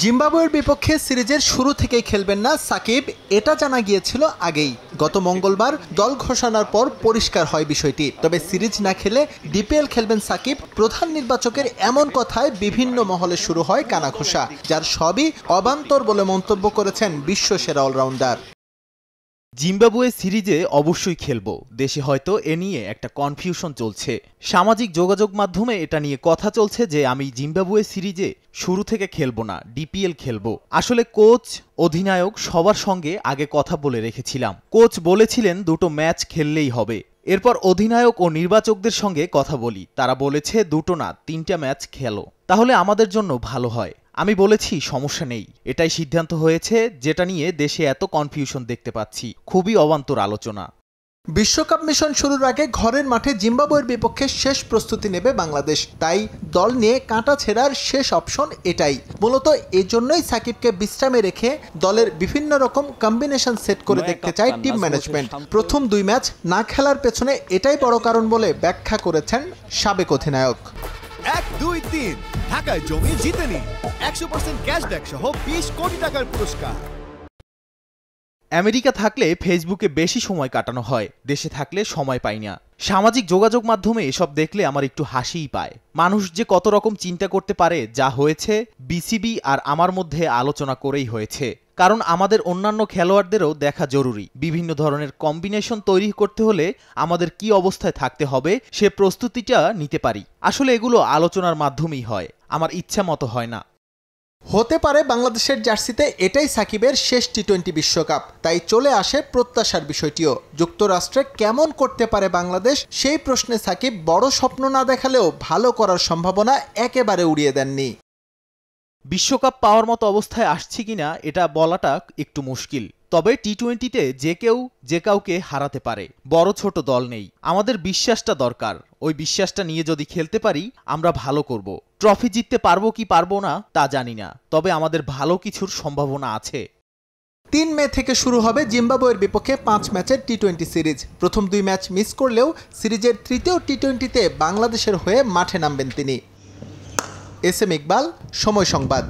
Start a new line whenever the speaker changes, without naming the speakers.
জিম্বাবুয়ের বিপক্ষে সিরিজের শুরু থেকেই খেলবেন না সাকিব, এটা জানা গিয়েছিল আগেই। গত মঙ্গলবার দল ঘোষণার পর পরিষ্কার হয় বিষয়টি। তবে সিরিজ না খেলে ডিপিএল খেলবেন সাকিব, প্রধান নির্বাচকের এমন কথায় বিভিন্ন মহলে শুরু হয় কানাঘোষা, যার সবই অবান্তর বলে মন্তব্য করেছেন বিশ্বসেরা অলরাউন্ডার।
জিম্বাবুয়ে সিরিজে অবশ্যই খেলবো। দেশে হয়তো এ নিয়ে একটা কনফিউশন চলছে। সামাজিক যোগাযোগ মাধ্যমে এটা নিয়ে কথা চলছে যে আমি জিম্বাবুয়ে সিরিজে শুরু থেকে খেলবো না, ডিপিএল খেলবো। আসলে কোচ, অধিনায়ক সবার সঙ্গে আগে কথা বলে রেখেছিলাম। কোচ বলেছিলেন দুটো ম্যাচ খেললেই হবে। এরপর অধিনায়ক ও নির্বাচকদের সঙ্গে কথা বলি, তারা বলেছে দুটো না 3টা ম্যাচ খেলো, তাহলে আমাদের জন্য ভালো হয়। আমি বলেছি সমস্যা নেই, এটাই সিদ্ধান্ত হয়েছে, যেটা নিয়ে দেশে এত কনফিউশন দেখতে পাচ্ছি। খুবই অবান্তর আলোচনা।
বিশ্বকাপ মিশন শুরুর আগে ঘরের মাঠে জিম্বাবুয়ের বিপক্ষে শেষ প্রস্তুতি নেবে বাংলাদেশ, তাই দল নিয়ে কাঁটা ছেঁড়ার শেষ অপশন এটাই। মূলত এজন্যই সাকিবকে বিশ্রামে রেখে দলের বিভিন্ন রকম কম্বিনেশন সেট করে দেখতে চায় টিম ম্যানেজমেন্ট। প্রথম 2 ম্যাচ না খেলার পেছনে এটাই বড় কারণ বলে ব্যাখ্যা করেছেন সাবেক অধিনায়ক।
1, 2, 3 ঢাকায় জমি জিতে নিন 100% ক্যাশব্যাক সহ 20 কোটি টাকার পুরস্কার।
আমেরিকা থাকলে ফেসবুকে বেশি সময় কাটানো হয়, দেশে থাকলে সময় পাই না। সামাজিক যোগাযোগ মাধ্যমে এসব দেখলে আমার একটু হাসিই পায়। মানুষ যে কত রকম চিন্তা করতে পারে, যা হয়েছে বিসিবি আর আমার মধ্যে আলোচনা করেই হয়েছে। কারণ আমাদের অন্যান্য খেলোয়াড়দেরও দেখা জরুরি। বিভিন্ন ধরনের কম্বিনেশন তৈরি করতে হলে আমাদের কি অবস্থায় থাকতে হবে সে প্রস্তুতিটা নিতে পারি। আসলে এগুলো আলোচনার মাধ্যমেই হয়, আমার ইচ্ছা মতো হয় না।
হতে পারে বাংলাদেশের জার্সিতে এটাই সাকিবের শেষ টি-20 বিশ্বকাপ, তাই চলে আসে প্রত্যাশার বিষয়টিও। যুক্তরাষ্ট্রে কেমন করতে পারে বাংলাদেশ, সেই প্রশ্নে সাকিব বড় স্বপ্ন না দেখালেও ভালো করার সম্ভাবনা একেবারে উড়িয়ে দেননি।
বিশ্বকাপ পাওয়ার মতো অবস্থায় আসছি কিনা এটা বলাটা একটু মুশকিল। তবে টি-20তে যে কেউ যে কাউকে হারাতে পারে, বড় ছোট দল নেই। আমাদের বিশ্বাসটা দরকার, ওই বিশ্বাসটা নিয়ে যদি খেলতে পারি আমরা ভালো করব। ট্রফি জিততে পারবো কি পারবো না তা জানি না, তবে আমাদের ভালো কিছুর সম্ভাবনা আছে।
3 মে থেকে শুরু হবে জিম্বাবুয়ের বিপক্ষে 5 ম্যাচের টি-20 সিরিজ। প্রথম 2 ম্যাচ মিস করলেও সিরিজের তৃতীয় টি-20তে বাংলাদেশের হয়ে মাঠে নামবেন তিনি। এস এম ইকবাল, সময় সংবাদ।